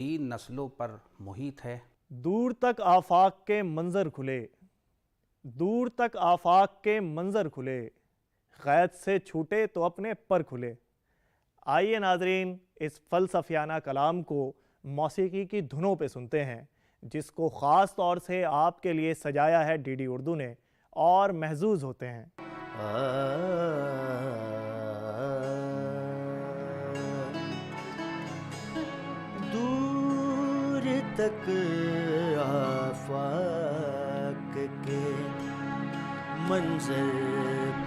तीन नस्लों पर मुहित है। दूर तक आफाक के मंजर खुले, दूर तक आफाक के मंजर खुले, क़ैद से छूटे तो अपने पर खुले। आइए नाजरीन, इस फ़लसफ़ियाना कलाम को मौसीकी की धुनों पे सुनते हैं, जिसको ख़ास तौर से आपके लिए सजाया है डीडी उर्दू ने, और महजूज होते हैं। दूर तक आफाक के मंजर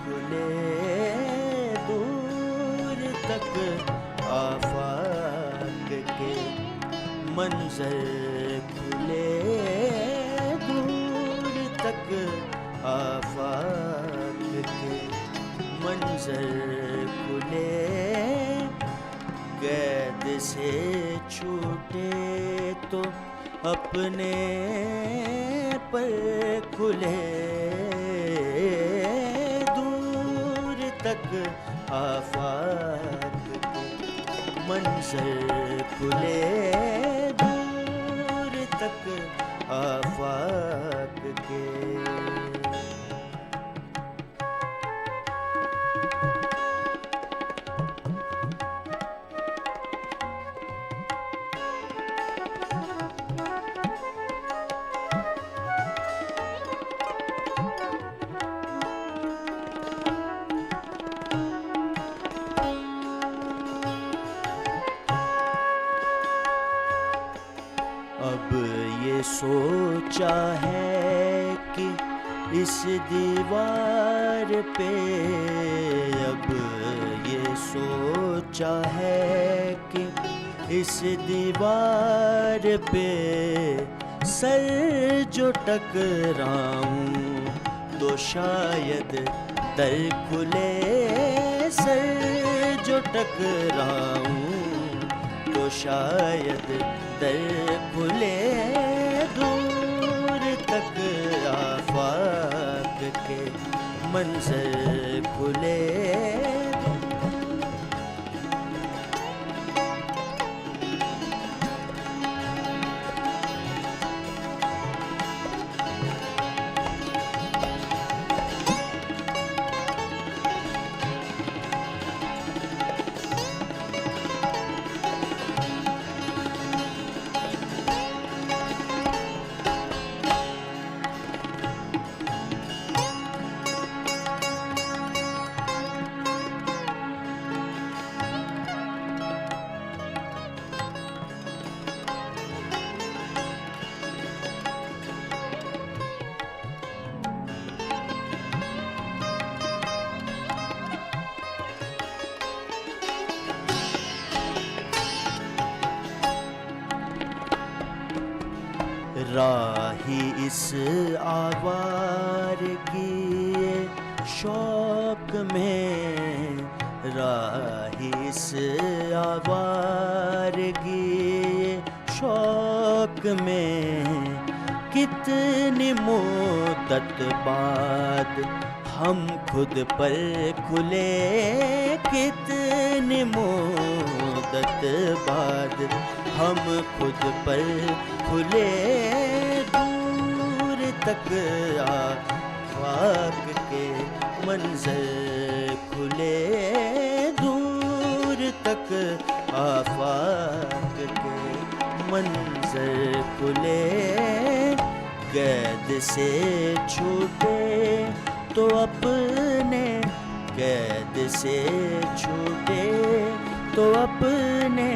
खुले, दूर तक आफाक के मंजर खुले, दूर तक आफाक के मंजर खुले, कैद से छूटे तो अपने पर खुले, दूर तक आफाक के मंजर खुले, दूर तक आफाक के। अब ये सोचा है कि इस दीवार पे, अब ये सोचा है कि इस दीवार पे सर जो टकराऊं तो शायद दर खुले, सर जो टकराऊं तो शायद दर खुले, दूर तक आफाक के मंजर खुले। राही इस आवारगी शौक में, राही इस आवारगी शौक में, कितनी मुद्दत बाद हम खुद पर खुले, कितनी मुद्दत बाद हम खुद पर खुले, दूर तक आफाक के मंजर खुले, दूर तक आफाक के मंजर खुले, कैद से छूटे तो अपने, कैद से छूटे तो अपने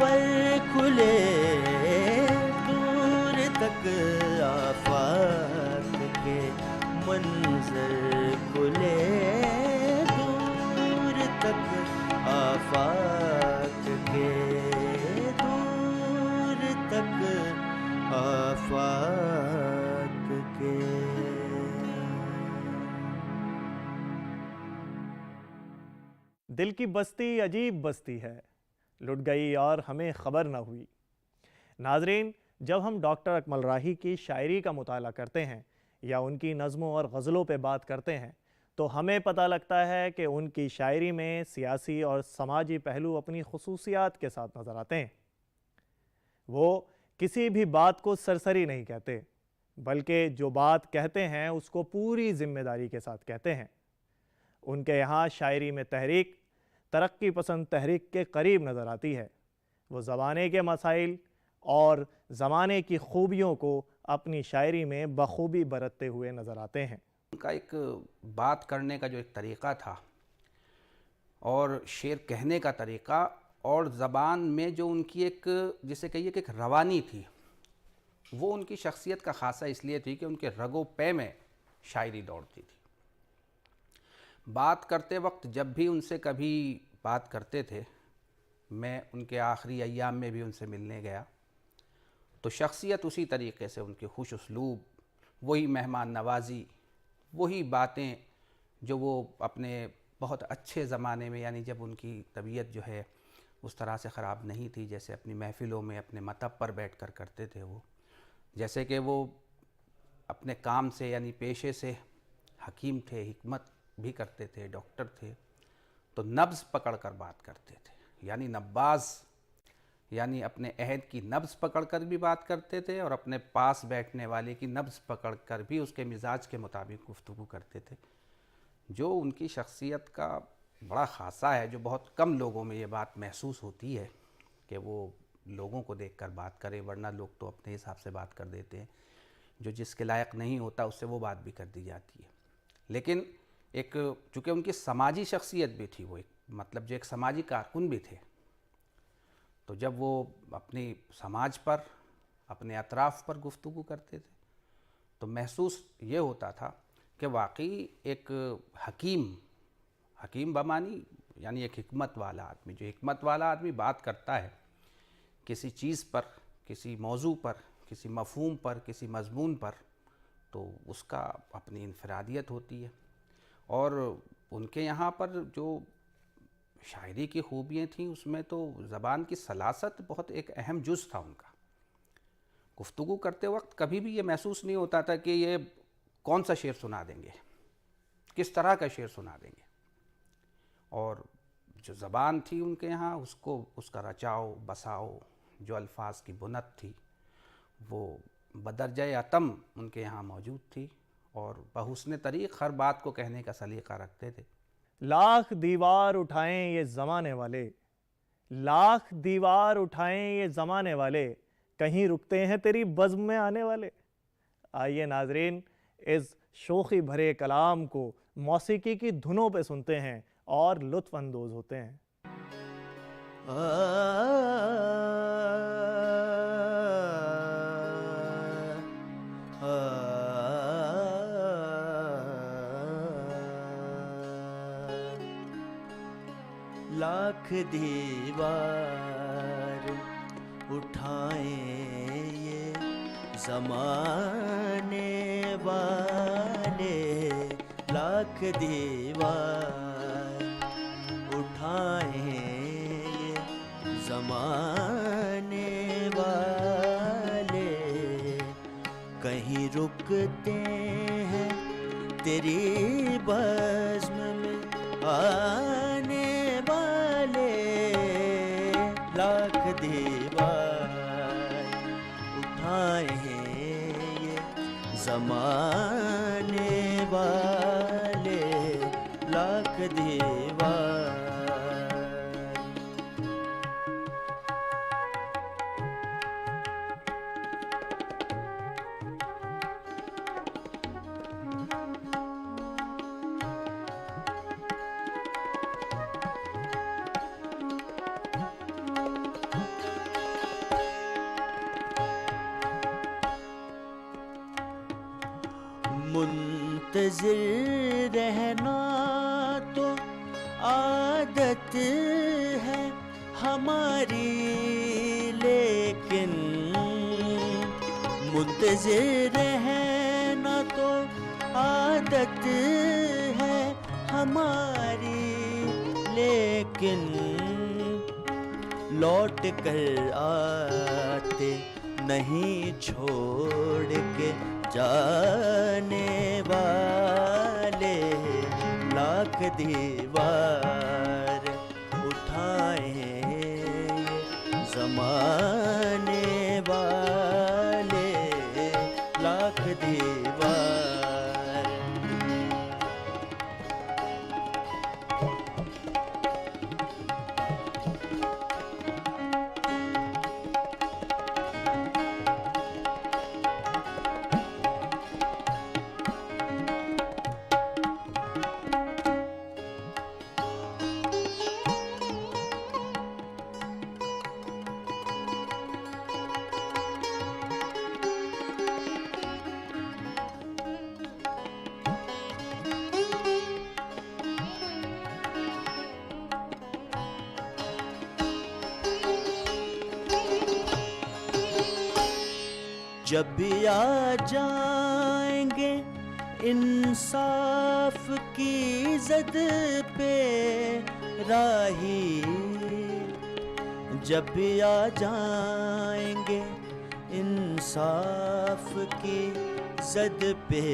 पर खुले, दूर तक आफाक के मंजर खुले, दूर तक आफाक के, दूर तक आफाक के। दिल की बस्ती अजीब बस्ती है, लुट गई और हमें ख़बर न हुई। नाजरीन, जब हम डॉक्टर अकमल राही की शायरी का मुताला करते हैं या उनकी नज़मों और गज़लों पे बात करते हैं, तो हमें पता लगता है कि उनकी शायरी में सियासी और समाजी पहलू अपनी खुसूसियात के साथ नज़र आते हैं। वो किसी भी बात को सरसरी नहीं कहते, बल्कि जो बात कहते हैं उसको पूरी जिम्मेदारी के साथ कहते हैं। उनके यहाँ शायरी में तहरीक तरक्की पसंद तहरीक के करीब नज़र आती है। वो ज़माने के मसाइल और ज़माने की खूबियों को अपनी शायरी में बखूबी बरतते हुए नज़र आते हैं। उनका एक बात करने का जो एक तरीक़ा था और शेर कहने का तरीक़ा और ज़बान में जो उनकी एक, जिसे कहिए कि एक रवानी थी, वो उनकी शख्सियत का ख़ासा इसलिए थी कि उनके रगो पे में शायरी दौड़ती थी। बात करते वक्त जब भी उनसे कभी बात करते थे, मैं उनके आखिरी अय्याम में भी उनसे मिलने गया, तो शख्सियत उसी तरीक़े से, उनकी खुश उसलूब, वही मेहमान नवाजी, वही बातें जो वो अपने बहुत अच्छे ज़माने में, यानी जब उनकी तबीयत जो है उस तरह से ख़राब नहीं थी, जैसे अपनी महफ़िलों में अपने मतब पर बैठ कर करते थे वो, जैसे कि वो अपने काम से यानी पेशे से हकीम थे, हिकमत भी करते थे, डॉक्टर थे, तो नब्ज़ पकड़ कर बात करते थे, यानी नब्बाज़, यानी अपने अहद की नब्ज़ पकड़ कर भी बात करते थे और अपने पास बैठने वाले की नब्ज़ पकड़ कर भी उसके मिजाज के मुताबिक गुफ्तगू करते थे, जो उनकी शख्सियत का बड़ा ख़ासा है, जो बहुत कम लोगों में ये बात महसूस होती है कि वो लोगों को देखकर बात करें, वरना लोग तो अपने हिसाब से बात कर देते हैं, जो जिसके लायक नहीं होता उससे वो बात भी कर दी जाती है। लेकिन एक चूँकि उनकी समाजी शख्सियत भी थी, वो एक मतलब जो एक समाजी कारकुन भी थे, तो जब वो अपनी समाज पर, अपने अतराफ़ पर गुफ्तगू करते थे, तो महसूस ये होता था कि वाकई एक हकीम बमानी, यानी एक हिकमत वाला आदमी, जो हिकमत वाला आदमी बात करता है किसी चीज़ पर, किसी मौजू पर, किसी मफ़हूम पर, किसी मज़मून पर, तो उसका अपनी इनफरादियत होती है। और उनके यहाँ पर जो शायरी की खूबियाँ थीं, उसमें तो ज़बान की सलासत बहुत एक अहम जुज़ था उनका। गुफ्तगू करते वक्त कभी भी ये महसूस नहीं होता था कि ये कौन सा शेर सुना देंगे, किस तरह का शेर सुना देंगे, और जो ज़बान थी उनके यहाँ, उसको, उसका रचाओ बसाओ, जो अल्फाज की बुनत थी, वो बदरजा अतम उनके यहाँ मौजूद थी और बहुस्न तरीक़ हर बात को कहने का सलीक़ा रखते थे। लाख दीवार उठाएं ये ज़माने वाले, लाख दीवार उठाएं ये ज़माने वाले, कहीं रुकते हैं तेरी बज़्म में आने वाले। आइए नाज़रीन, इस शोखी भरे कलाम को मौसीकी की धुनों पे सुनते हैं और लुत्फ़ अंदोज़ होते हैं। लाख दीवार उठाएं ये ज़माने वाले, लाख दीवार उठाएं ये ज़माने वाले, कहीं रुकते हैं तेरी बज़्म में आने वाले। लाख दीवार उठाए ये ज़माने वाले, लाख दीवार। मुंतज़िर रहना तो आदत है हमारी, लेकिन मुंतज़िर रहना तो आदत है हमारी, लेकिन लौट कर आते नहीं छोड़ के जाने वाले। लाख दीवार उठाए ज़माने वाले लाख दीवार। जब भी आ जाएंगे इंसाफ की ज़द पे राही, जब भी आ जाएंगे इंसाफ की ज़द पे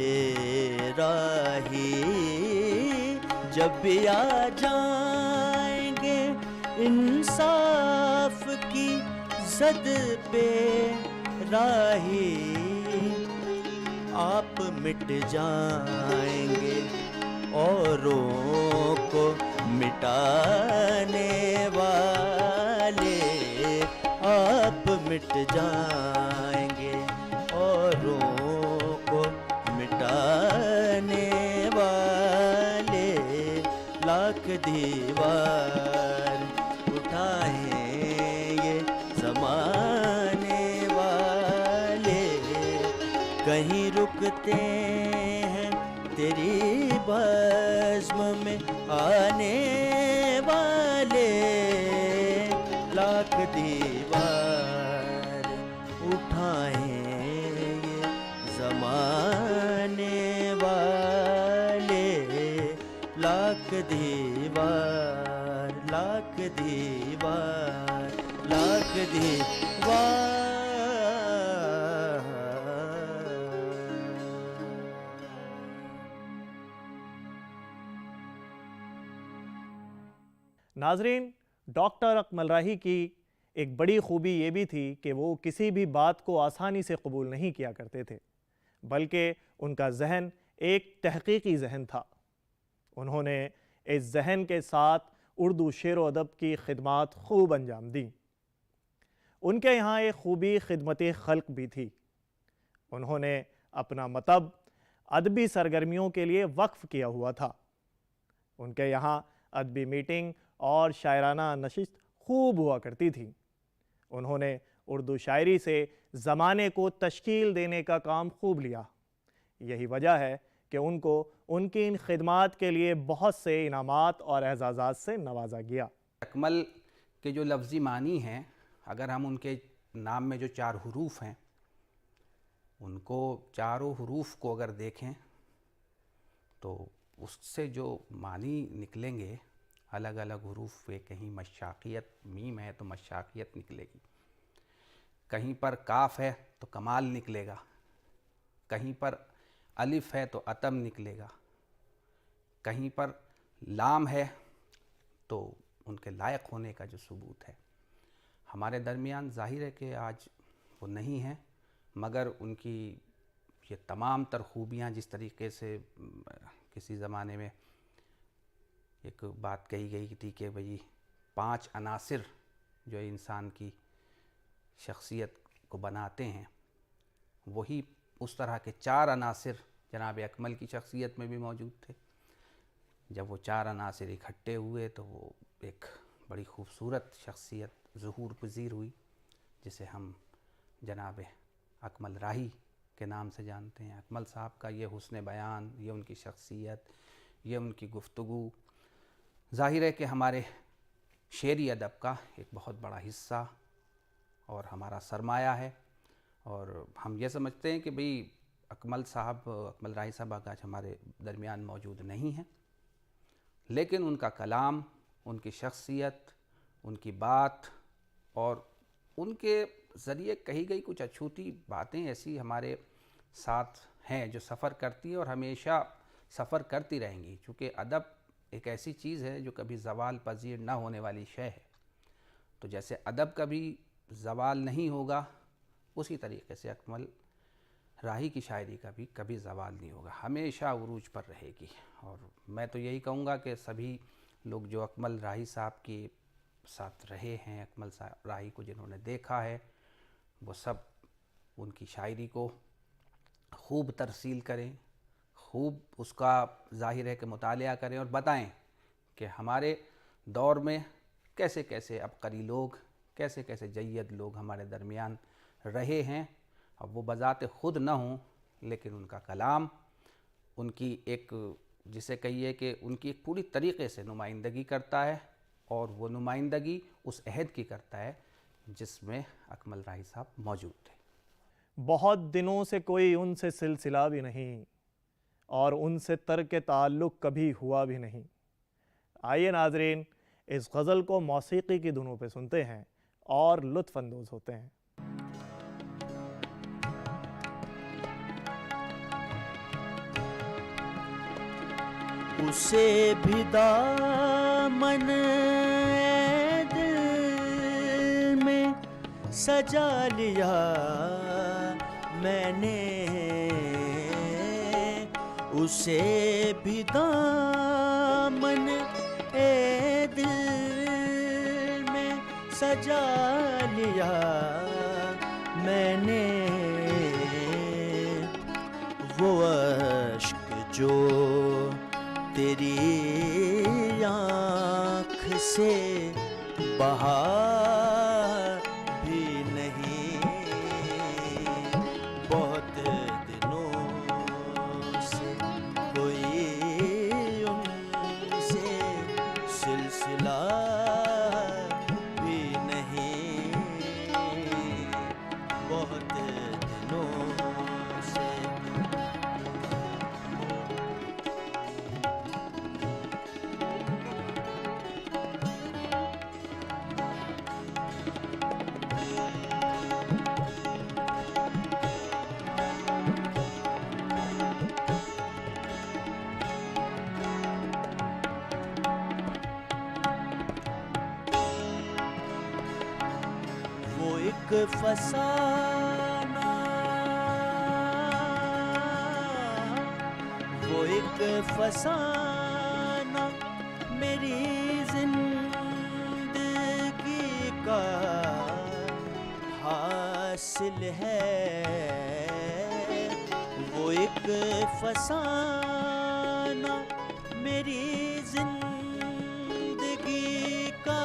राही, जब भी आ जाएंगे इंसाफ की ज़द पे राही, आप मिट जाएंगे औरों को मिटाने वाले, आप मिट जाएंगे औरों को मिटाने वाले लाख दीवार उठाए ये ज़माने वाले, कहीं रुकते हैं तेरी बज़्म में आने वाले लाख दीवार उठाए ये ज़माने वाले लाख दीवार, लाख दीवार, लाख दीवार। नाजरीन, डॉक्टर अकमल राही की एक बड़ी खूबी ये भी थी कि वो किसी भी बात को आसानी से कबूल नहीं किया करते थे, बल्कि उनका जहन एक तहकीकी जहन था। उन्होंने इस जहन के साथ उर्दू शेर व अदब की खिदमत खूब अंजाम दी। उनके यहाँ एक खूबी खिदमत खल्क भी थी। उन्होंने अपना मतब अदबी सरगर्मियों के लिए वक्फ किया हुआ था। उनके यहाँ अदबी मीटिंग और शायराना नशिस्त खूब हुआ करती थी। उन्होंने उर्दू शायरी से ज़माने को तश्कील देने का काम खूब लिया। यही वजह है कि उनको उनकी इन खिदमात के लिए बहुत से इनामात और एजाज़ात से नवाजा गया। अकमल के जो लफ्ज़ी मानी हैं, अगर हम उनके नाम में जो 4 हरूफ हैं, उनको चारों हरूफ को अगर देखें तो उससे जो मानी निकलेंगे अलग अलग हरूफ पे, कहीं मशाकियत मीम है तो मशाकियत निकलेगी, कहीं पर काफ है तो कमाल निकलेगा, कहीं पर अलिफ है तो अतम निकलेगा, कहीं पर लाम है तो उनके लायक होने का जो सबूत है। हमारे दरमियान ज़ाहिर है कि आज वो नहीं है, मगर उनकी ये तमाम तर खूबियाँ, जिस तरीके से किसी ज़माने में एक बात कही गई थी कि भाई 5 अनासिर जो इंसान की शख्सियत को बनाते हैं, वही उस तरह के 4 अनासिर जनाब अकमल की शख्सियत में भी मौजूद थे। जब वो 4 अनासिर इकट्ठे हुए तो वो एक बड़ी खूबसूरत शख्सियत ज़ुहूर पज़ीर हुई, जिसे हम जनाब अकमल राही के नाम से जानते हैं। अकमल साहब का ये हुस्न बयान, ये उनकी शख्सियत, ये उनकी गुफ्तगू ज़ाहिर है कि हमारे शेरी अदब का एक बहुत बड़ा हिस्सा और हमारा सरमाया है। और हम ये समझते हैं कि भाई अकमल राही साहब आज हमारे दरमियान मौजूद नहीं हैं, लेकिन उनका कलाम, उनकी शख्सियत, उनकी बात और उनके ज़रिए कही गई कुछ अछूती बातें ऐसी हमारे साथ हैं जो सफ़र करती हैं और हमेशा सफ़र करती रहेंगी। चूँकि अदब एक ऐसी चीज़ है जो कभी ज़वाल पज़ीर ना होने वाली शय है, तो जैसे अदब कभी ज़वाल नहीं होगा, उसी तरीके से अकमल राही की शायरी का भी कभी ज़वाल नहीं होगा, हमेशा उरूज पर रहेगी। और मैं तो यही कहूँगा कि सभी लोग जो अकमल राही साहब के साथ रहे हैं, अकमल राही को जिन्होंने देखा है, वो सब उनकी शायरी को खूब तरसील करें, खूब उसका ज़ाहिर है कि मुतालिया करें और बताएं कि हमारे दौर में कैसे कैसे अबकरी लोग, कैसे कैसे जय्यद लोग हमारे दरमियान रहे हैं। अब वो बज़ात ख़ुद न हों, लेकिन उनका कलाम, उनकी एक, जिसे कहिए कि उनकी एक पूरी तरीक़े से नुमाइंदगी करता है, और वो नुमाइंदगी उस अहद की करता है जिसमें अकमल राही साहब मौजूद थे। बहुत दिनों से कोई उनसे सिलसिला भी नहीं और उनसे तर्क ताल्लुक़ कभी हुआ भी नहीं। आइए नाज़रीन, इस गज़ल को मौसीक़ी की धुनों पे सुनते हैं और लुत्फ़ अंदोज़ होते हैं। उसे भी दामन दिल में सजा लिया मैंने, उसे भी दामन दिल में सजा लिया मैंने। वो अश्क जो तेरी आँख से बहा भी नहीं, बहुत दिनों से कोई उनसे सिलसिला भी नहीं, बहुत दिनों से। एक फसाना, वो एक फसाना मेरी जिंदगी का हासिल है। वो एक फसाना मेरी जिंदगी का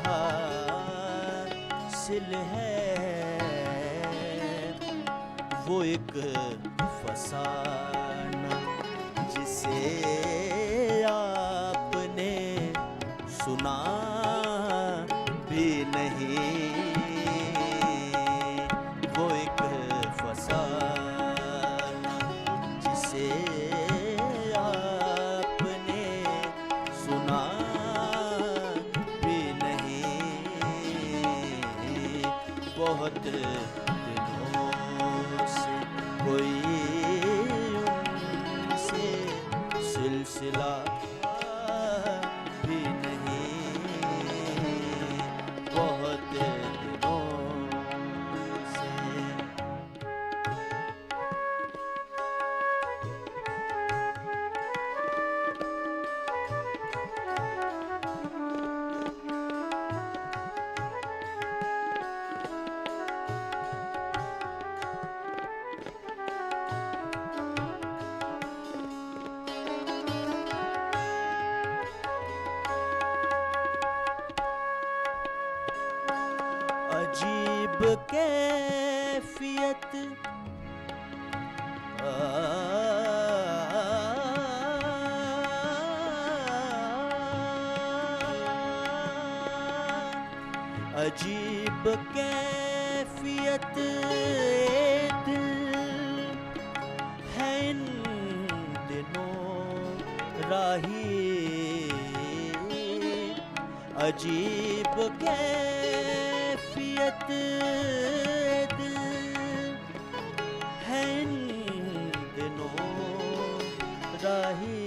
हासिल है। वो एक फसाना जिसे आपने सुना भी नहीं। वो एक फसाना जिसे आपने सुना भी नहीं। बहुत दिनों से कोई उनसे सिलसिला भी नहीं। बहुत दिनों से। अजीब कैफियत अजीब कैफियत दिल है इन दिनों राही। अजीब कैफियत दिल है इन दिनों राही।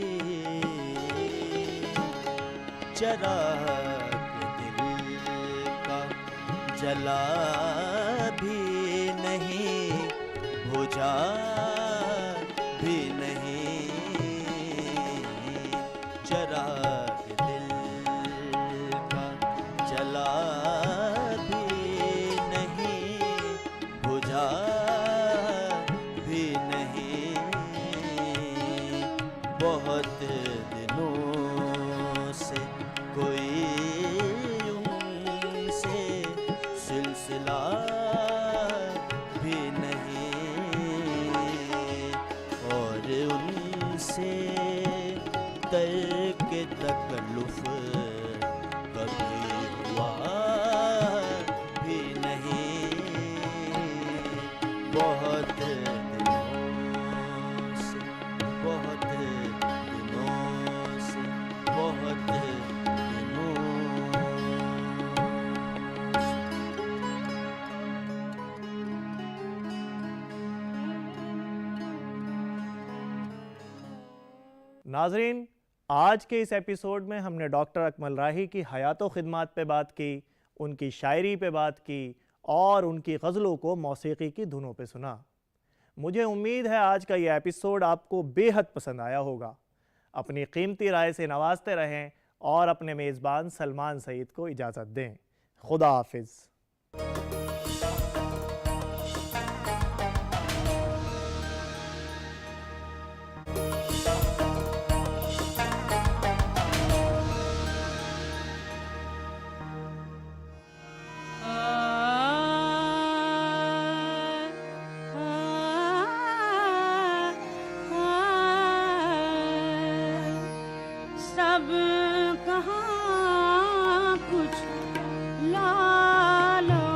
चिराग दिल का जला भी नहीं। बुझा भी नहीं, चराग दिल का जला भी नहीं, बुझा भी नहीं। बहुत दिनों से कोई उनसे सिलसिला भी नहीं, और उनसे तर्क तकल्लुफ़ कभी हुआ भी नहीं। बहुत दिनों से, बहुत दिनों से, बहुत दिनों नाजरीन, आज के इस एपिसोड में हमने डॉक्टर अकमल राही की हयात व खिदमात पे बात की, उनकी शायरी पे बात की और उनकी गज़लों को मौसीकी की धुनों पे सुना। मुझे उम्मीद है आज का ये एपिसोड आपको बेहद पसंद आया होगा। अपनी कीमती राय से नवाजते रहें और अपने मेज़बान सलमान सईद को इजाज़त दें। खुदा हाफिज़। सब कहाँ कुछ लालो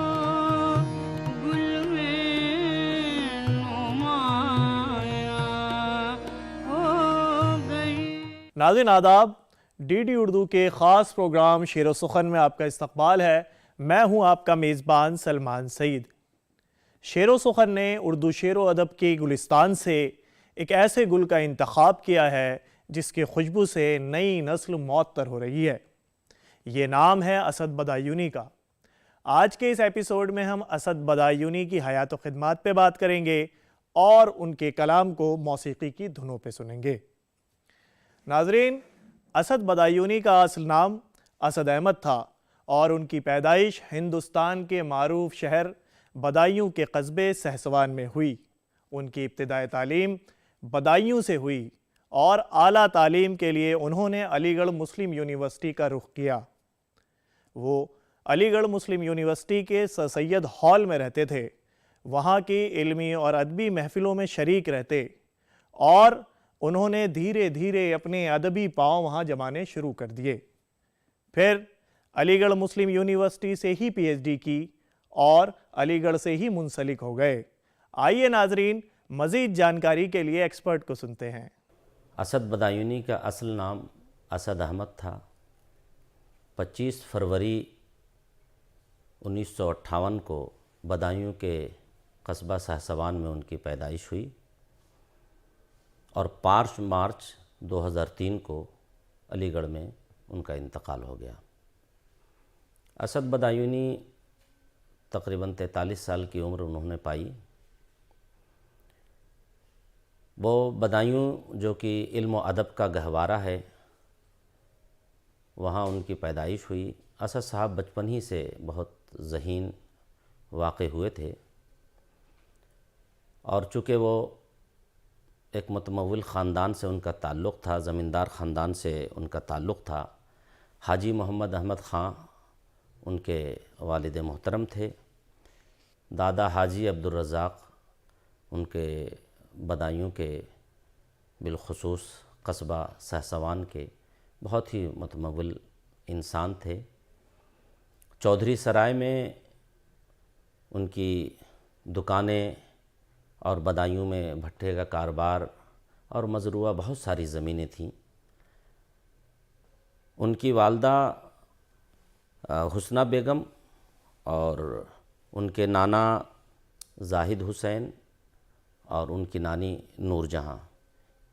गुल में नुमाया हो गई। नाज़रीन आदाब, डीडी उर्दू के ख़ास प्रोग्राम शेर व सुखन में आपका इस्तकबाल है। मैं हूं आपका मेज़बान सलमान सईद। शेर व सुखन ने उर्दू शेर व अदब के गुलिस्तान से एक ऐसे गुल का इंतखाब किया है जिसकी खुशबू से नई नस्ल मुअत्तर हो रही है। ये नाम है असद बदायूनी का। आज के इस एपिसोड में हम असद बदायूनी की हयात व खिदमात पे बात करेंगे और उनके कलाम को मौसीकी की धुनों पे सुनेंगे। नाजरीन, असद बदायूनी का असल नाम असद अहमद था और उनकी पैदाइश हिंदुस्तान के मारूफ शहर बदायूं के कस्बे सहसवान में हुई। उनकी इब्तिदाई तालीम बदायूं से हुई और आला तालीम के लिए उन्होंने अलीगढ़ मुस्लिम यूनिवर्सिटी का रुख किया। वो अलीगढ़ मुस्लिम यूनिवर्सिटी के सर सैयद हॉल में रहते थे। वहाँ की इल्मी और अदबी महफिलों में शरीक रहते और उन्होंने धीरे धीरे अपने अदबी पाँव वहाँ जमाने शुरू कर दिए। फिर अलीगढ़ मुस्लिम यूनिवर्सिटी से ही पीएचडी की और अलीगढ़ से ही मुंसलिक हो गए। आइए नाजरीन, मज़ीद जानकारी के लिए एक्सपर्ट को सुनते हैं। असद बदायूनी का असल नाम असद अहमद था। 25 फरवरी 1958 को बदायूं के कस्बा सहसवान में उनकी पैदाइश हुई और 5 मार्च 2003 को अलीगढ़ में उनका इंतकाल हो गया। असद बदायूनी तकरीबन 43 साल की उम्र उन्होंने पाई। वो बदायूं जो कि इल्म व अदब का गहवारा है, वहाँ उनकी पैदाइश हुई। असद साहब बचपन ही से बहुत ज़हीन वाक़े हुए थे और चूँकि वो एक मुतमव्विल ख़ानदान से उनका ताल्लुक़ था, ज़मींदार ख़ानदान से उनका ताल्लुक़ था। हाजी मोहम्मद अहमद ख़ां उनके वालिद मोहतरम थे। दादा हाजी अब्दुल रज़ाक़ उनके बदायूं के बिलखुसूस कस्बा सहसवान के बहुत ही मुतमव्विल इंसान थे। चौधरी सराय में उनकी दुकानें और बदायूं में भट्टे का कारोबार और मजरूआ बहुत सारी ज़मीनें थीं। उनकी वालदा हुस्ना बेगम और उनके नाना जाहिद हुसैन और उनकी नानी नूरजहाँ,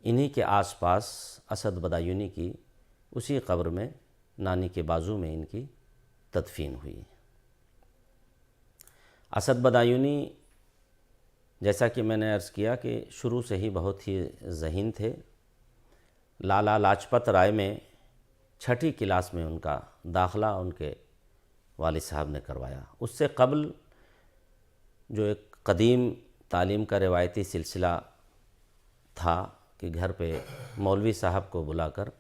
इन्हीं के आसपास असद बदायूनी की उसी कब्र में नानी के बाजू में इनकी तदफीन हुई। असद बदायूनी जैसा कि मैंने अर्ज़ किया कि शुरू से ही बहुत ही ज़हीन थे। लाला लाजपत राय में 6ठी क्लास में उनका दाखिला उनके वालिद साहब ने करवाया। उससे कबल जो एक कदीम तालीम का रिवायती सिलसिला था कि घर पे मौलवी साहब को बुलाकर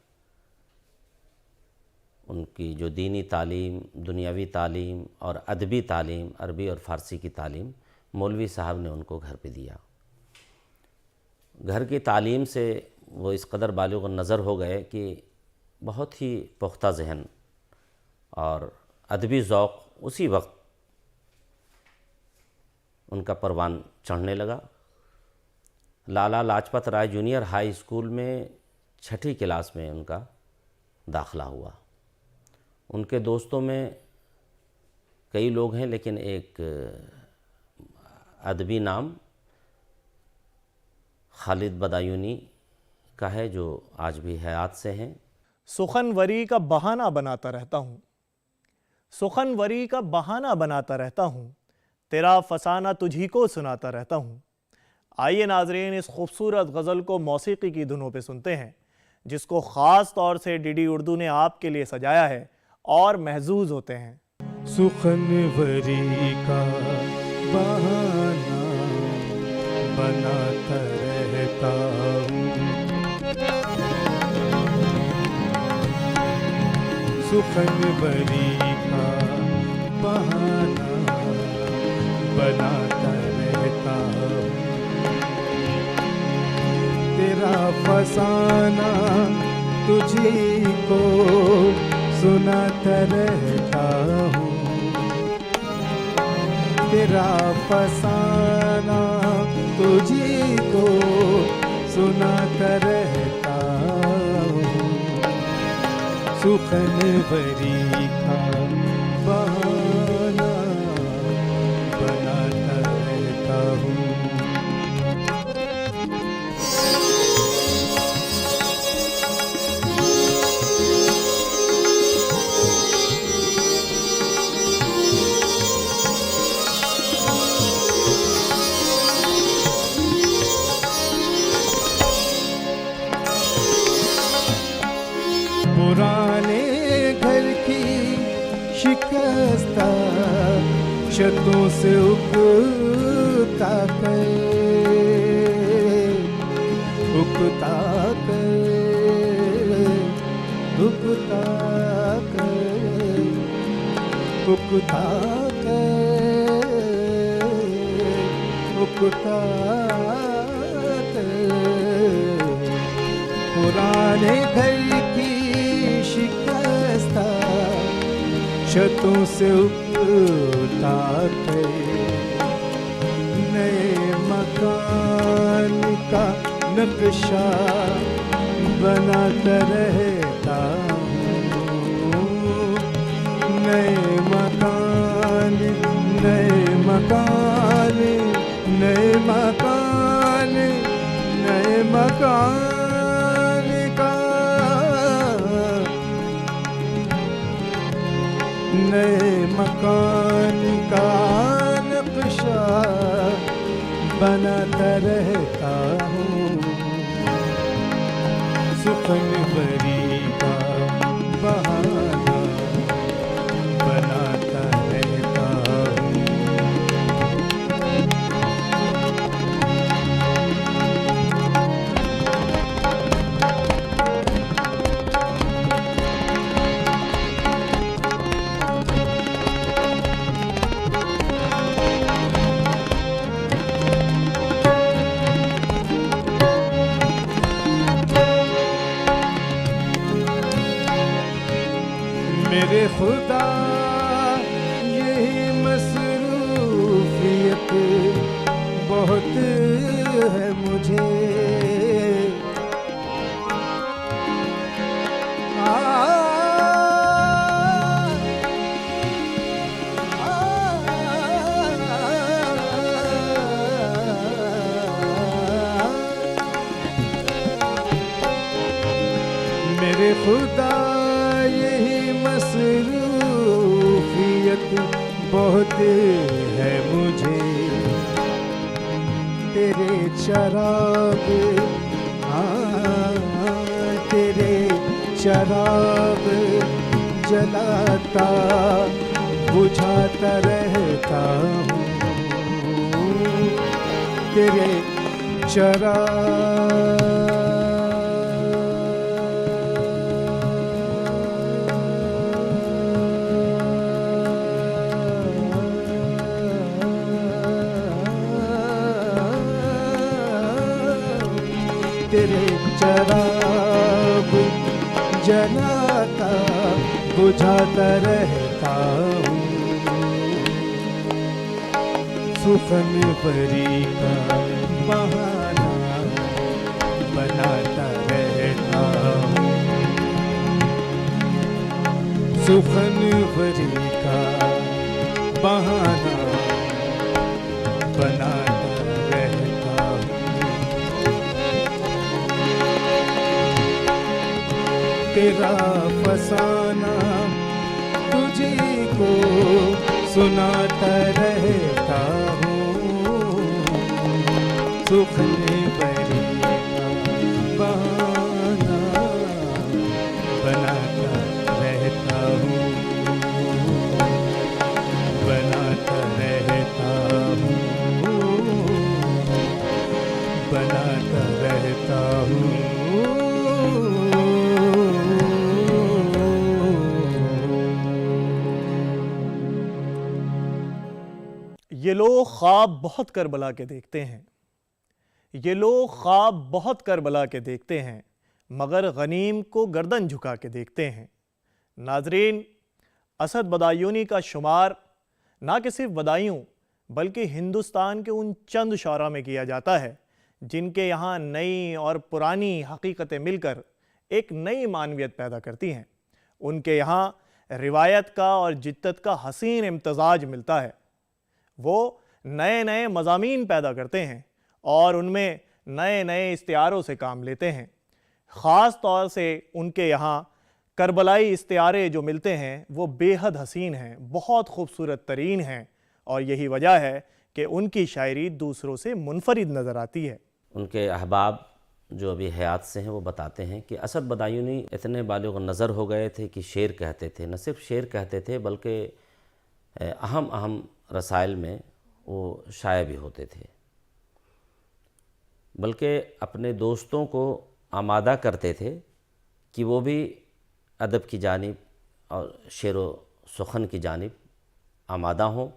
उनकी जो दीनी तालीम, दुनियावी तालीम और अदबी तालीम, अरबी और फ़ारसी की तालीम मौलवी साहब ने उनको घर पे दिया। घर की तालीम से वो इस कदर बालिग़ नज़र हो गए कि बहुत ही पुख्ता ज़हन और अदबी ज़ौक़ उसी वक्त उनका परवान चढ़ने लगा। Lala Lajpat Rai junior high school में 6ठी क्लास में उनका दाखिला हुआ। उनके दोस्तों में कई लोग हैं, लेकिन एक अदबी नाम खालिद बदायूनी का है जो आज भी हयात से हैं। सुखनवरी का बहाना बनाता रहता हूँ, सुखनवरी का बहाना बनाता रहता हूँ, तेरा फसाना तुझी को सुनाता रहता हूँ। आइए नाजरीन, इस खूबसूरत गज़ल को मौसीकी की धुनों पे सुनते हैं, जिसको ख़ास तौर से डीडी उर्दू ने आपके लिए सजाया है और महजूज होते हैं। सुखनवरी का बहाना बनाता रहता हूँ, सुखनवरी का बहाना बनाता रहता हूँ, तेरा फसाना तुझी को सुनाता रहता हूँ, तेरा फसाना तुझी को सुनाता रहता हूँ, सुखनवरी का बहाना बनाता रहता हूँ। पुराने घर की शिकस्ता शतों से उगता कर, उगता कर, उगता कर, उगता कर, उगता कर। पुराने घर की शिकस्ता छतों से उगता है, नए मकान का नक्शा बनाता रहता हूँ, नए मकान, नए मकान, नए मकान, नए मकान नए मकान का नक्शा बनाता रहता हूँ, सुखनवरी का बहाना बनाता रहता हूँ। मेरे खुदा यही मसरूफियत बहुत है मुझे, मेरे खुदा यही मसरूफियत बहुत है मुझे, तेरे शराब तेरे शराब जलाता बुझाता रहता हूँ तेरे तेरे शराब जलाता बुझाता रहता हूँ सुखन परी का बहाना बनाता रहता हूँ सुखन परी का बहाना बनाता रहता हूँ तेरा फसाना तुझे को सुनाता रहता हूँ सुखने बरी का बहाना बनाता रहता हूँ बनाता रहता हूँ बनाता रहता हूँ ये लोग ख्वाब बहुत करबला के देखते हैं, ये लोग ख्वाब बहुत करबला के देखते हैं, मगर गनीम को गर्दन झुका के देखते हैं। नाजरीन, असद बदायूनी का शुमार ना कि सिर्फ बदायूं बल्कि हिंदुस्तान के उन चंद शौरा में किया जाता है जिनके यहाँ नई और पुरानी हकीकतें मिलकर एक नई मानवियत पैदा करती हैं। उनके यहाँ रिवायत का और जिद्दत का हसीन इम्तजाज मिलता है। वो नए नए मज़ामीन पैदा करते हैं और उनमें नए नए इस्तियारों से काम लेते हैं। ख़ास तौर से उनके यहाँ करबलाई इस्तियारे जो मिलते हैं वो बेहद हसीन हैं, बहुत खूबसूरत तरीन हैं और यही वजह है कि उनकी शायरी दूसरों से मुनफरिद नज़र आती है। उनके अहबाब जो अभी हयात से हैं वो बताते हैं कि असद बदायूनी इतने बालिग़ नज़र हो गए थे कि शेर कहते थे, न सिर्फ शेर कहते थे बल्कि अहम अहम रसाइल में वो शाया भी होते थे, बल्कि अपने दोस्तों को आमादा करते थे कि वो भी अदब की जानिब और शेर व सुखन की जानिब आमादा हों,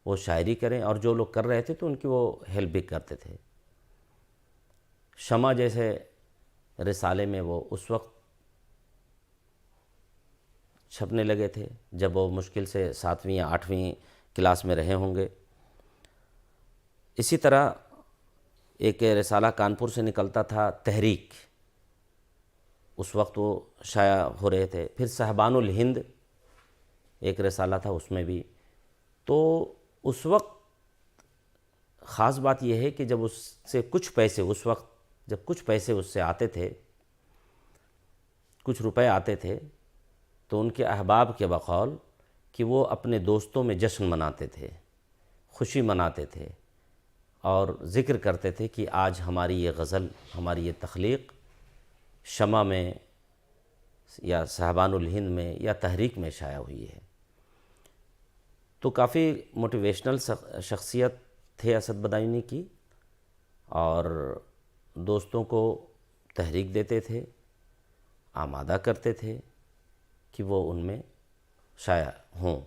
वो शायरी करें और जो लोग कर रहे थे तो उनकी वो हेल्प भी करते थे। शमा जैसे रिसाले में वो उस वक्त छपने लगे थे जब वो मुश्किल से 7वीं या 8वीं क्लास में रहे होंगे। इसी तरह एक रिसाला कानपुर से निकलता था तहरीक, उस वक्त वो शाया हो रहे थे। फिर साहबानुल हिंद एक रिसाला था, उसमें भी। तो उस वक्त ख़ास बात यह है कि जब उससे कुछ पैसे, उस वक्त जब कुछ पैसे उससे आते थे, कुछ रुपए आते थे, तो उनके अहबाब के बकौल कि वो अपने दोस्तों में जश्न मनाते थे, खुशी मनाते थे और ज़िक्र करते थे कि आज हमारी ये गज़ल, हमारी ये तख्लीक़ शमा में या साहबानुल हिंद में या तहरीक में शाया हुई है। तो काफ़ी मोटिवेशनल शख्सियत थे असद बदायूनी की और दोस्तों को तहरीक देते थे, आमादा करते थे कि वो उनमें शाया हों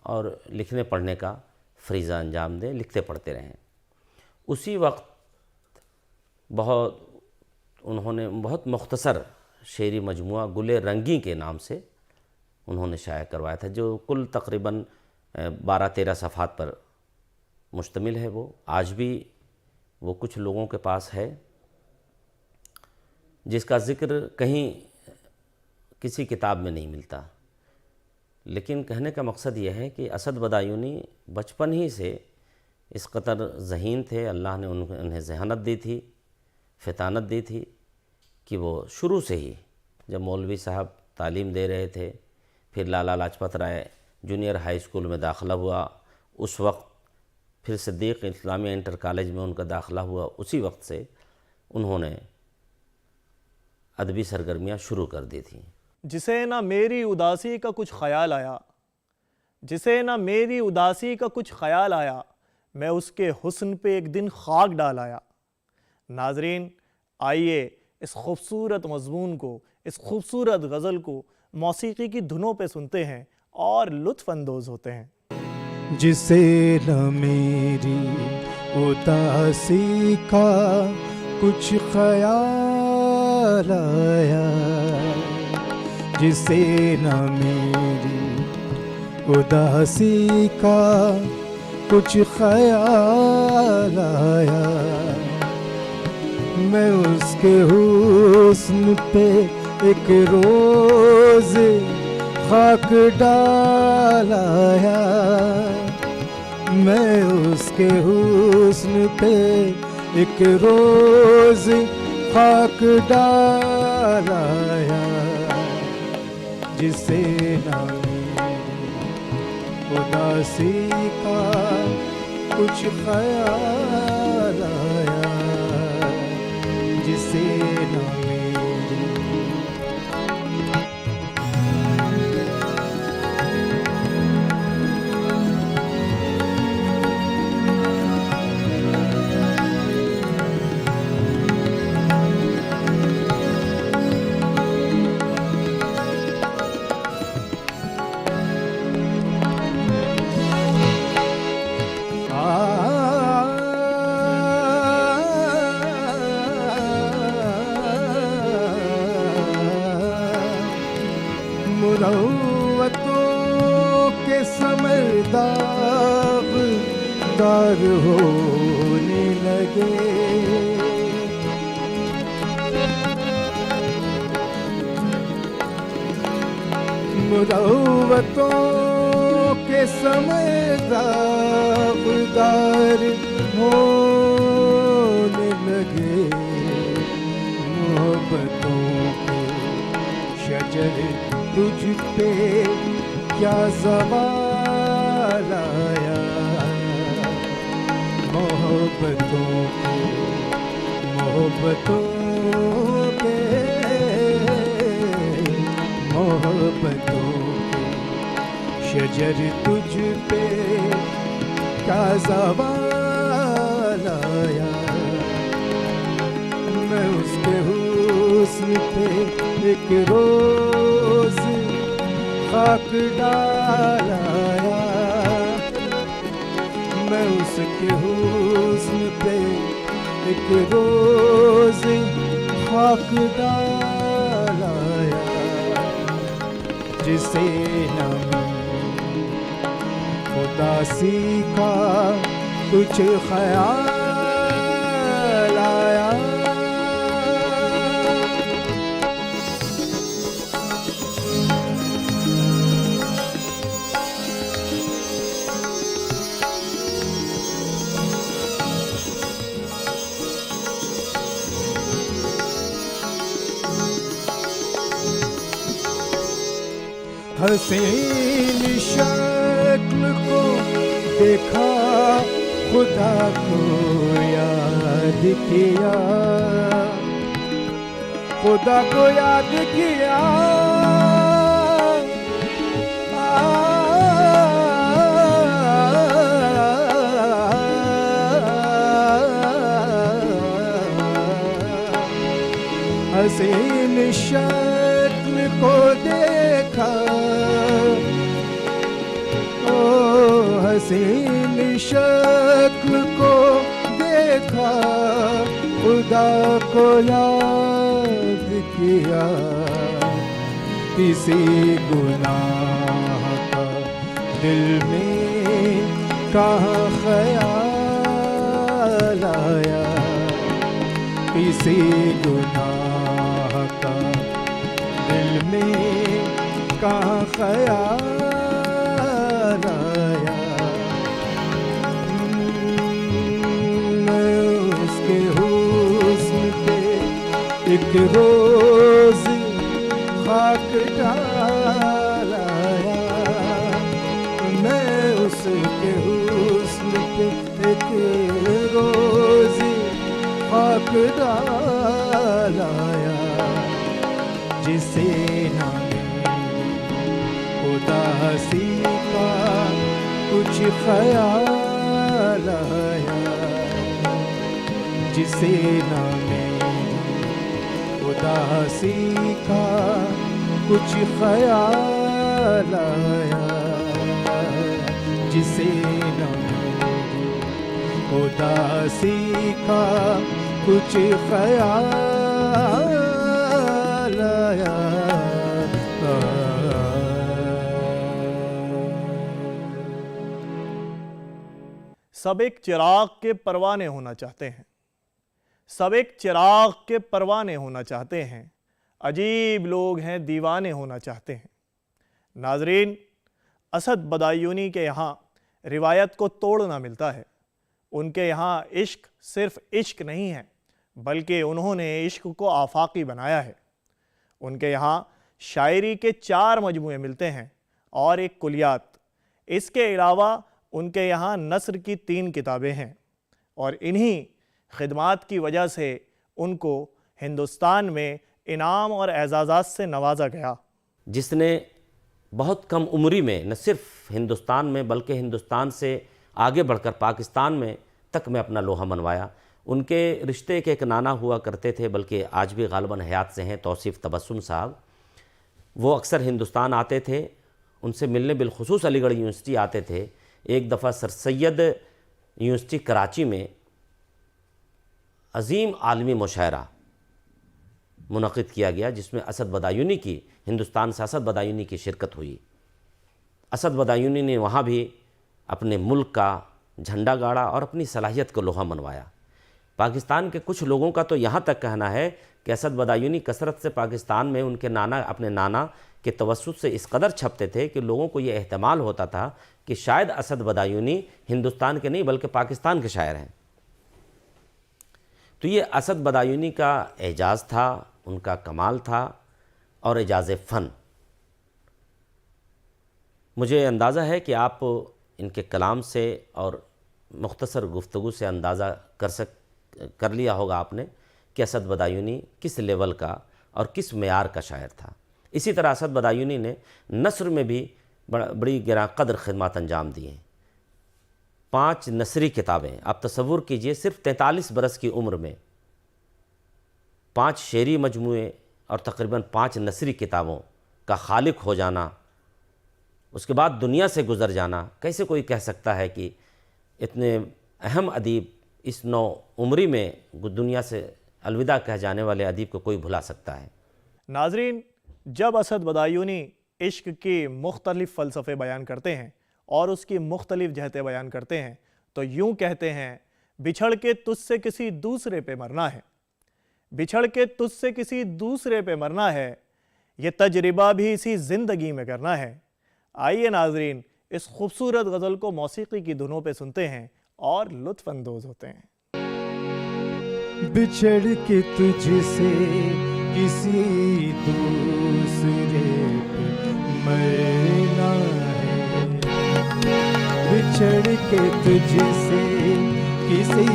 और लिखने पढ़ने का फरीज़ा अंजाम दें, लिखते पढ़ते रहें। उसी वक्त उन्होंने बहुत मुख्तसर शेरी मजमुआ गुले रंगी के नाम से उन्होंने शाया करवाया था, जो कुल तकरीबन 12-13 सफ़हात पर मुश्तमिल है। वो आज भी वो कुछ लोगों के पास है, जिसका ज़िक्र कहीं किसी किताब में नहीं मिलता। लेकिन कहने का मकसद यह है कि असद बदायूनी बचपन ही से इस कदर ज़हीन थे, अल्लाह ने उन्हें ज़हानत दी थी, फ़ितानत दी थी कि वो शुरू से ही, जब मौलवी साहब तालीम दे रहे थे, फिर Lala Lajpat Rai junior high school में दाखिला हुआ, उस वक्त फिर सिद्दीक़ इस्लामिया इंटर कॉलेज में उनका दाखिला हुआ। उसी वक्त से उन्होंने अदबी सरगर्मियाँ शुरू कर दी थी। जिसे ना मेरी उदासी का कुछ ख्याल आया, जिसे ना मेरी उदासी का कुछ ख्याल आया, मैं उसके हुस्न पे एक दिन खाक डाल आया। नाजरीन, आइए इस खूबसूरत मज़मून को, इस खूबसूरत गज़ल को मौसीकी की धुनों पे सुनते हैं और लुत्फ़ अंदोज़ होते हैं। जिसे न मेरी उदासी का कुछ ख्याल आया, जिसे न मेरी उदासी का कुछ ख्याल आया, मैं उसके हुस्न पे एक रोज़ खाक डाल आया, मैं उसके हुस्न पे एक रोज़ खाक डाल आया, जिसे ना उदासी का कुछ ख्याल आया, जिसे ना मुरव्वतों के समरदार होने लगे, मुरव्वतों के समरदार होने लगे, मोहब्बतों के शजर तुझ पे क्या ज़वाल आया, मोहब्बतों के शजर तुझ पे क्या ज़वाल आया, मैं उसके हुस्न पे एक रोज़ खाक डाल आया, मैं उसके हुस्न पे एक रोज़ खाक डाल आया, जिसे ना उदासी का कुछ ख्याल आया। हसीन शक्ल को देखा, खुदा को याद किया, खुदा को याद किया, हसीन शक्ल को देखा, हसीन शक्ल को देखा, खुदा को याद किया, किसी गुनाह का दिल में कहाँ ख्याल आया, किसी गुनाह का दिल में कहाँ ख्याल आया, मैं उसके हुस्न पे एक रोज़ खाक डाल आया, मैं उसके हुस्न पे एक रोज खाक डालाया, जिसे ना उदासी का कुछ ख्याल आया, जिसे ना उदासी का कुछ ख्याल आया, जिसे न उदासी का कुछ ख्याल आया। सब एक चिराग के परवाने होना चाहते हैं, सब एक चिराग के परवाने होना चाहते हैं, अजीब लोग हैं दीवाने होना चाहते हैं। नाजरीन, असद बदायूनी के यहाँ रिवायत को तोड़ना मिलता है। उनके यहाँ इश्क सिर्फ इश्क नहीं है, बल्कि उन्होंने इश्क को आफाकी बनाया है। उनके यहाँ शायरी के 4 मजमूए मिलते हैं और एक कुलियात। इसके अलावा उनके यहाँ नस्र की 3 किताबें हैं और इन्हीं खिदमात की वजह से उनको हिंदुस्तान में इनाम और एजाज़ात से नवाजा गया। जिसने बहुत कम उम्री में न सिर्फ हिंदुस्तान में बल्कि हिंदुस्तान से आगे बढ़कर पाकिस्तान में तक में अपना लोहा मनवाया। उनके रिश्ते के एक नाना हुआ करते थे, बल्कि आज भी गालिबन हयात से हैं, तौसीफ़ तबस्सुम साहब। वो अक्सर हिंदुस्तान आते थे, उनसे मिलने बिलखुसूस अलीगढ़ यूनिवर्सिटी आते थे। एक दफ़ा सर सैयद यूनिवर्सिटी कराची में अजीम आलमी मुशायरा मुनक़िद किया गया, जिसमें असद बदायूनी की, हिंदुस्तान से असद बदायूनी की शिरकत हुई। असद बदायूनी ने वहाँ भी अपने मुल्क का झंडा गाड़ा और अपनी सलाहियत को लोहा मनवाया। पाकिस्तान के कुछ लोगों का तो यहाँ तक कहना है कि असद बदायूनी कसरत से पाकिस्तान में उनके नाना, अपने नाना के तवस्सुत से इस कदर छपते थे कि लोगों को ये एहतमाल होता था कि शायद असद बदायूनी हिंदुस्तान के नहीं बल्कि पाकिस्तान के शायर हैं। तो ये असद बदायूनी का एजाज़ था, उनका कमाल था और एजाज़ फ़न। मुझे अंदाज़ा है कि आप इनके कलाम से और मुख्तसर गुफ्तगू से अंदाज़ा कर लिया होगा आपने कि असद बदायूनी किस लेवल का और किस मेयार का शायर था। इसी तरह असद बदायूनी ने नस्र में भी बड़ी गिरा कदर खिदमत अंजाम दी हैं। 5 नसरी किताबें, आप तसव्वुर कीजिए, सिर्फ 43 बरस की उम्र में 5 शेरी मजमूए और तकरीबन 5 नसरी किताबों का खालिक हो जाना, उसके बाद दुनिया से गुज़र जाना। कैसे कोई कह सकता है कि इतने अहम अदीब इस नौ उम्री में दुनिया से अलविदा कह जाने वाले अदीब को कोई भुला सकता है। नाजरीन, जब असद बदायूनी इश्क के मुख्तलिफ़ फ़लसफ़े बयान करते हैं और उसकी मुख्तलिफ़ जहतें बयान करते हैं तो यूँ कहते हैं, बिछड़ के तुझसे किसी दूसरे पे मरना है, बिछड़ के तुझसे किसी दूसरे पे मरना है, ये तजरिबा भी इसी ज़िंदगी में करना है। आइए नाजरीन, इस खूबसूरत गज़ल को मौसीकी की धुनों पे सुनते हैं और लुत्फ़ अंदोज़ होते हैं। बिछड़ के तुझसे किसी दूसरे पे मरना है, बिछड़ के तुझसे किसी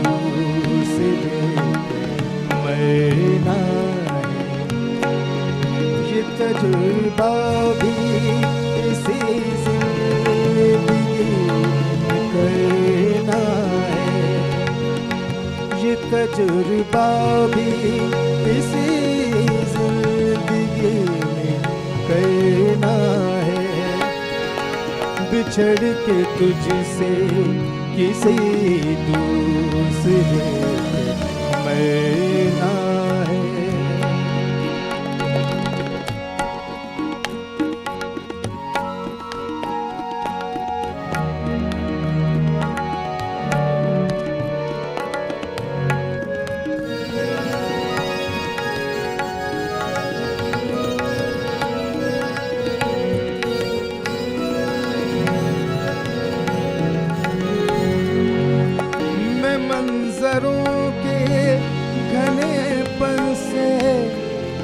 दूसरे पे मरना है, ये तजुर्बा भी इसी ज़िंदगी में करना है, ये तजुर्बा भी इसी ज़िंदगी में करना है, बिछड़ के तुझसे किसी दूसरे पे मरना है।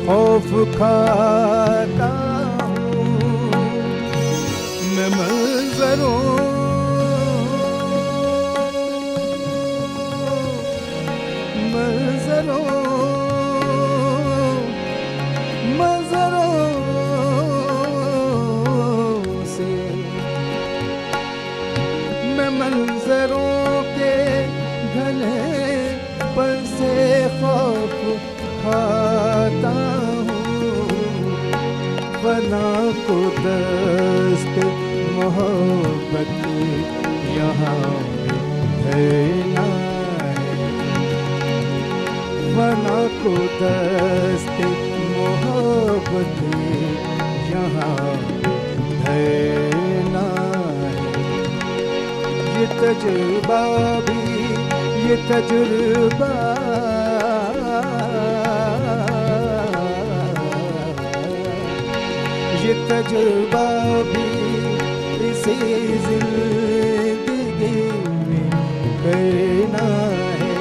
खौफ खाता हूँ मैं मंजरों मंजरों से मैं मंजरों के घने पर से खौफ खाता हूँ वरना को दस्त मोहब्बत यहाँ धरना वरना को दस्त मोहब्बत यहाँ धरना ये तजुर्बा भी ये तजुर्बा ये तजुर्बा भी इसी जिंदगी में करना है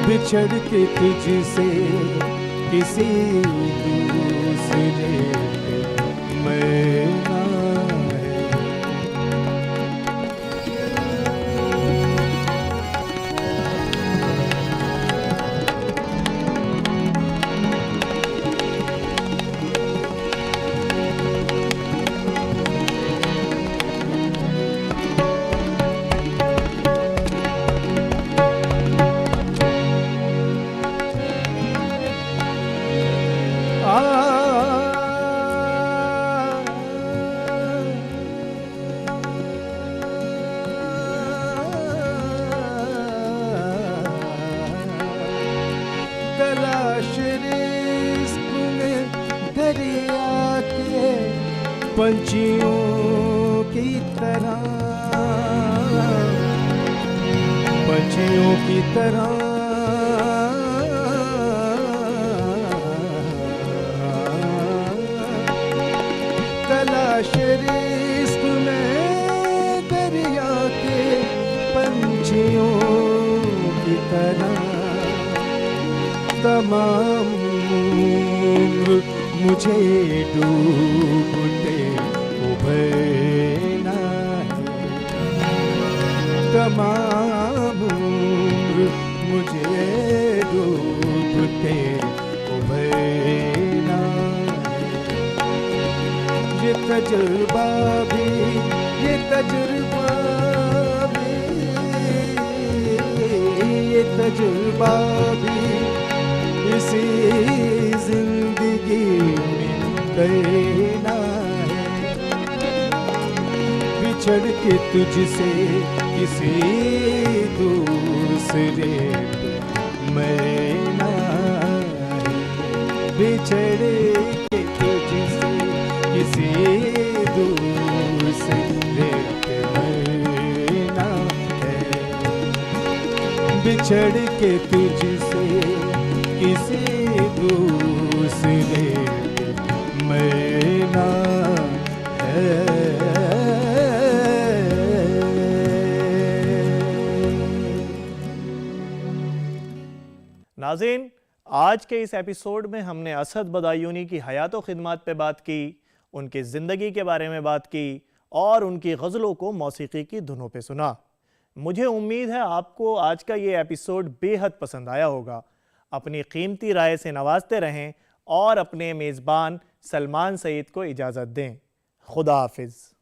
बिछड़ के तुझसे किसी दूसरे पे मरना है तलाश रिस्क में दरिया के पंछियों की तरह पंछियों की तरह तलाश रिस्क में दरिया के पंछियों की तरह तमाम उम्र मुझे डूबते उभरना है तमाम उम्र मुझे डूबते उभरना है ये तजुर्बा भी ये तजुर्बा भी ये तजुर्बा भी इसी जिंदगी में करना है बिछड़ के तुझसे किसी दूसरे पे मरना है बिछड़ के तुझसे किसी दूसरे पे मरना है बिछड़ के तुझसे किसी दूसरे पे मरना है नाज़रीन, आज के इस एपिसोड में हमने असद बदायूनी की हयात व खिदमत पे बात की, उनकी ज़िंदगी के बारे में बात की और उनकी गज़लों को मौसीकी की धुनों पे सुना। मुझे उम्मीद है आपको आज का ये एपिसोड बेहद पसंद आया होगा। अपनी कीमती राय से नवाजते रहें और अपने मेज़बान सलमान सईद को इजाज़त दें। खुदा हाफिज़।